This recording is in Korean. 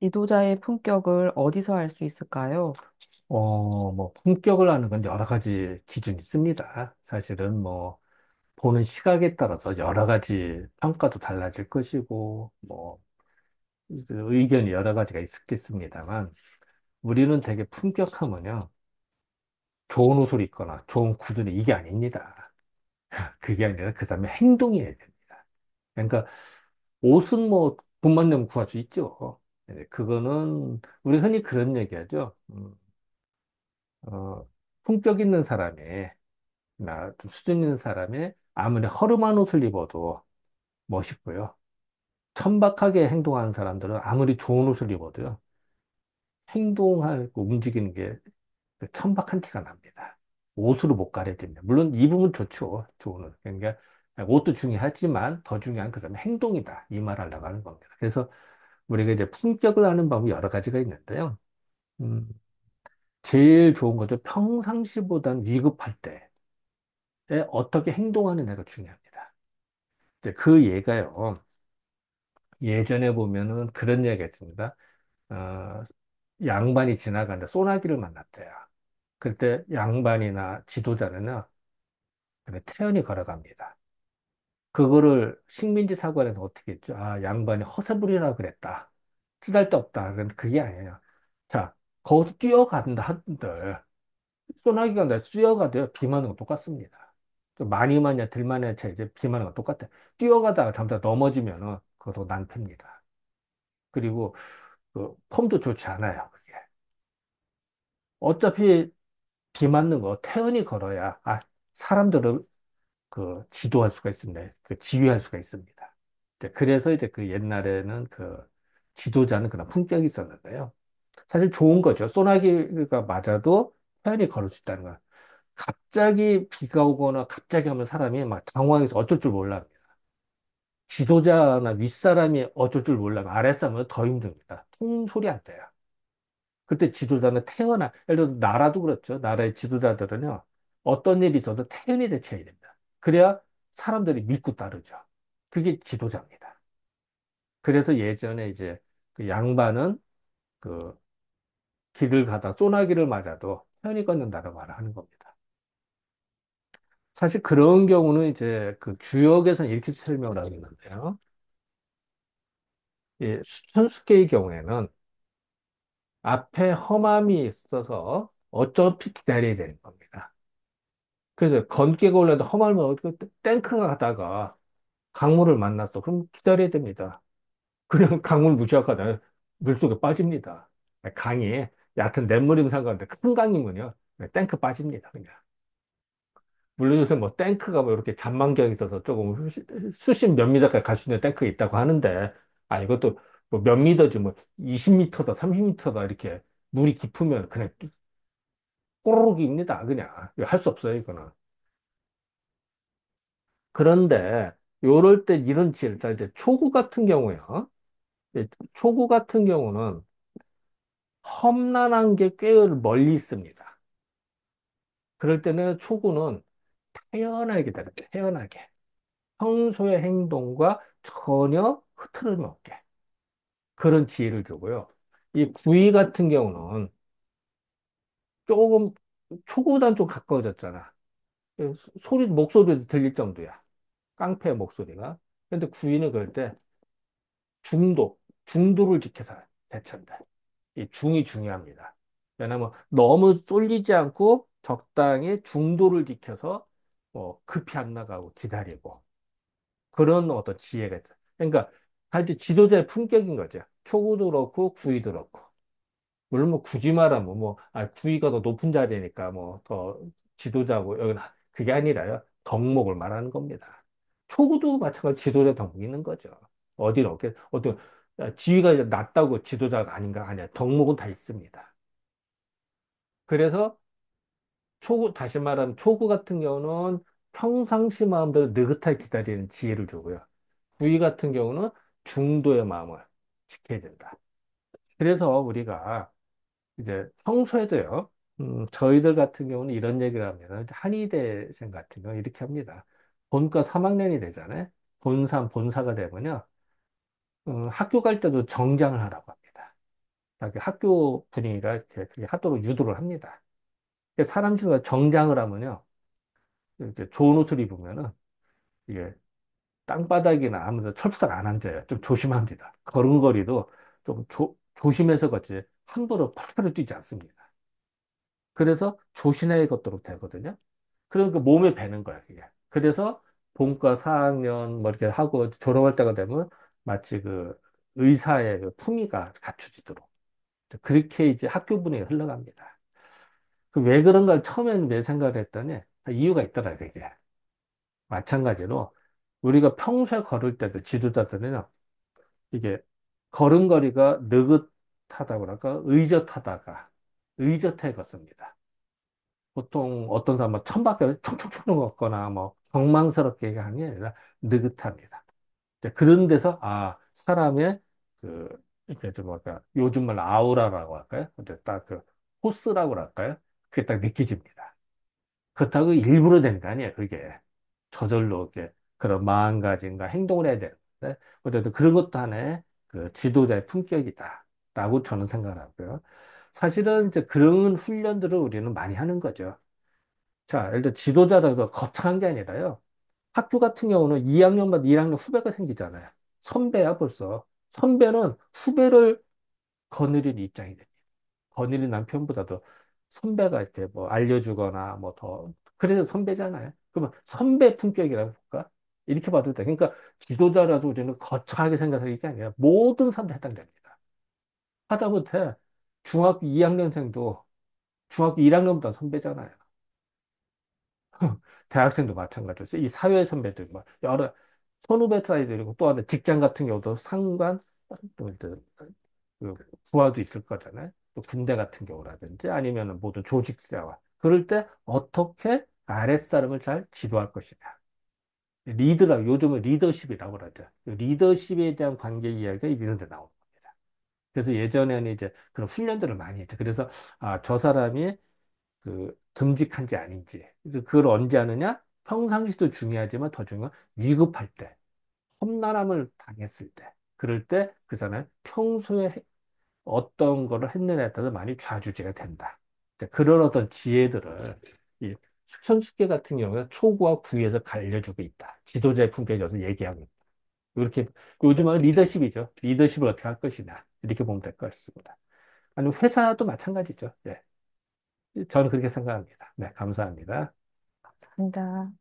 지도자의 품격을 어디서 알 수 있을까요? 뭐, 품격을 아는 건 여러 가지 기준이 있습니다. 사실은 뭐, 보는 시각에 따라서 여러 가지 평가도 달라질 것이고, 뭐, 그 의견이 여러 가지가 있겠습니다만, 우리는 되게 품격하면요, 좋은 옷을 입거나 좋은 구두는 이게 아닙니다. 그게 아니라 그 사람의 행동이어야 됩니다. 그러니까, 옷은 뭐, 돈만 내면 구할 수 있죠. 네, 그거는, 우리 흔히 그런 얘기하죠. 어, 품격 있는 사람이 좀 수준 있는 사람이 아무리 허름한 옷을 입어도 멋있고요. 천박하게 행동하는 사람들은 아무리 좋은 옷을 입어도요. 행동하고 움직이는 게 그 천박한 티가 납니다. 옷으로 못 가려집니다. 물론 입으면 좋죠. 좋은 옷. 그러니까 옷도 중요하지만 더 중요한 그 사람의 행동이다. 이 말 하려고 하는 겁니다. 그래서 우리가 이제 품격을 아는 방법이 여러 가지가 있는데요. 음, 제일 좋은 거죠. 평상시보단 위급할 때에 어떻게 행동하느냐가 중요합니다. 이제 그 예가요. 예전에 보면은 그런 이야기 했습니다. 어, 양반이 지나가는데 소나기를 만났대요. 그때 양반이나 지도자는요, 그냥 태연히 걸어갑니다. 그거를 식민지 사관에서 어떻게 했죠? 아, 양반이 허세부리라 그랬다. 쓰잘데없다. 그런데 그게 아니에요. 자, 거기서 뛰어간다 한들, 소나기가 나 뛰어가도요, 비 맞는 거 똑같습니다. 많이 맞냐, 들 맞냐 차이 이제 비 맞는 거 똑같아. 뛰어가다가 잠깐 넘어지면은 그것도 낭패입니다. 그리고 그 폼도 좋지 않아요, 그게. 어차피 비 맞는 거 태연히 걸어야 사람들을 그 지도할 수가 있습니다. 그 지휘할 수가 있습니다. 그래서 이제 그 옛날에는 그 지도자는 그런 품격이 있었는데요. 사실 좋은 거죠. 소나기가 맞아도 태연히 걸을 수 있다는 건. 갑자기 비가 오거나 갑자기 하면 사람이 막 당황해서 어쩔 줄 몰라. 지도자나 윗사람이 어쩔 줄 몰라. 아랫사람은 더 힘듭니다. 통솔이 안 돼요. 그때 지도자는 예를 들어 나라도 그렇죠. 나라의 지도자들은요, 어떤 일이 있어도 태연히 대처해야 됩니다. 그래야 사람들이 믿고 따르죠. 그게 지도자입니다. 그래서 예전에 이제 그 양반은 그 길을 가다 소나기를 맞아도 태연히 걷는다고 말하는 겁니다. 사실 그런 경우는 이제 그 주역에서는 이렇게 설명을 하고 있는데요. 이 선수계의 경우에는 앞에 험함이 있어서 어차피 기다려야 되는 겁니다. 그래서 건기가 올라도 험하면 탱크가 가다가 강물을 만났어. 그럼 기다려야 됩니다. 그냥 강물 무시하다가 물속에 빠집니다. 강이 얕은 냇물이면 상관없는데 큰 강이면요. 탱크 빠집니다. 그냥. 물론 요새 뭐 탱크가 뭐 이렇게 잔망경이 있어서 조금 수십 몇 미터까지 갈 수 있는 탱크가 있다고 하는데 이것도 뭐 몇 미터지 뭐 20미터다 30미터다 이렇게 물이 깊으면 그냥 꼬르륵입니다. 그냥 할 수 없어요. 이거는. 그런데 요럴 때 이런 질, 자, 이제 초구 같은 경우요. 초구 같은 경우는 험난한 게 꽤 멀리 있습니다. 그럴 때는 초구는 태연하게 기다려요. 태연하게. 평소의 행동과 전혀 흐트러짐 없게. 그런 지혜를 주고요. 이 구이 같은 경우는 조금 초구보다는 좀 가까워졌잖아. 목소리도 들릴 정도야. 깡패의 목소리가. 근데 구이는 그럴 때 중도를 지켜서 대처한다. 이 중이 중요합니다. 왜냐하면 너무 쏠리지 않고 적당히 중도를 지켜서 급히 안 나가고 기다리고 그런 어떤 지혜가 있어요. 그러니까 사실 지도자의 품격인 거죠. 초구도 그렇고 구이도 그렇고. 물론 뭐 굳이 말하면 구이가 더 높은 자리니까 뭐 더 지도자고 여기는 그게 아니라요. 덕목을 말하는 겁니다. 초구도 마찬가지 지도자 덕목이 있는 거죠. 어디는 어떤 지위가 낮다고 지도자가 아닌가 아니야. 덕목은 다 있습니다. 그래서 다시 말하면 초구 같은 경우는 평상시 마음대로 느긋하게 기다리는 지혜를 주고요. 구이 같은 경우는 중도의 마음을 지켜야 된다. 그래서 우리가 이제 평소에도요, 저희들 같은 경우는 이런 얘기를 하면, 한의대생 같은 경우 이렇게 합니다. 본과 3학년이 되잖아요. 본사가 되면요, 학교 갈 때도 정장을 하라고 합니다. 그 학교 분위기가 이렇게 그렇게 하도록 유도를 합니다. 사람 실과 정장을 하면요. 이렇게 좋은 옷을 입으면은 이게 땅바닥이나 아무데나 철부탁 안 앉아요. 좀 조심합니다. 걸음걸이도 좀 조심해서 걷지 함부로 펄펄 뛰지 않습니다. 그래서 조신하게 걷도록 되거든요. 그러니까 몸에 배는 거야, 그게. 그래서 본과 4학년 뭐 이렇게 하고 졸업할 때가 되면 마치 그 의사의 그 품위가 갖춰지도록. 그렇게 이제 학교 분위기가 흘러갑니다. 그 왜 그런가 처음에는 내 생각을 했더니 이유가 있더라, 그게. 마찬가지로 우리가 평소에 걸을 때도 지도자들은요, 이게 걸음걸이가 느긋하다고 그럴까? 의젓하다가 의젓해 걷습니다. 보통 어떤 사람은 천박하게 총총총 걷거나 뭐 경망스럽게 하는 게 아니라 느긋합니다. 이제 그런 데서 사람의 그 이렇게 좀 뭐랄까 요즘 말 아우라라고 할까요? 근데 딱 그 포스라고 할까요? 그게 딱 느껴집니다. 그렇다고 일부러 되는 거 아니에요. 그게 저절로 이렇게 그런 마음가짐과 행동을 해야 되는데 어쨌든 그런 것도 하나의 그 지도자의 품격이다라고 저는 생각을 하고요. 사실은 이제 그런 훈련들을 우리는 많이 하는 거죠. 자, 예를 들어 지도자라도 거창한 게 아니라요. 학교 같은 경우는 2학년마다 1학년 후배가 생기잖아요. 선배야 벌써. 선배는 후배를 거느리는 입장이 됩니다. 거느리는 남편보다도 선배가 이렇게 뭐 알려주거나 뭐 더, 그래서 선배잖아요. 그러면 선배 품격이라고 볼까? 이렇게 봐도 돼. 그러니까 지도자라도 우리는 거창하게 생각할 게 아니라 모든 사람들 해당됩니다. 하다못해 중학교 2학년생도 중학교 1학년보다 선배잖아요. 대학생도 마찬가지로 이 사회 선배들 뭐 여러 선후배 사이들이고 또 하나 직장 같은 경우도 상관 또 그 부하도 있을 거잖아요. 또 군대 같은 경우라든지 아니면 모든 조직사와 그럴 때 어떻게 아랫사람을 잘 지도할 것이냐. 리드라 요즘은 리더십이라고 그러죠. 그 리더십에 대한 관계 이야기가 이런 데 나오는 겁니다. 그래서 예전에는 이제 그런 훈련들을 많이 했죠. 그래서 저 사람이 그 듬직한지 아닌지 그걸 언제 하느냐? 평상시도 중요하지만 더 중요한 위급할 때, 험난함을 당했을 때, 그럴 때 그 사람은 평소에 어떤 거를 했느냐에 따라서 많이 좌지우지가 된다. 이제 그런 어떤 지혜들을 이 숙천숙계 같은 경우에 초구와 구에서 알려주고 있다. 지도자의 품격에서 얘기하고 있다. 이렇게 요즘은 리더십이죠. 리더십을 어떻게 할 것이냐 이렇게 보면 될 것 같습니다. 아니면 회사도 마찬가지죠. 예. 저는 그렇게 생각합니다. 네, 감사합니다. 감사합니다.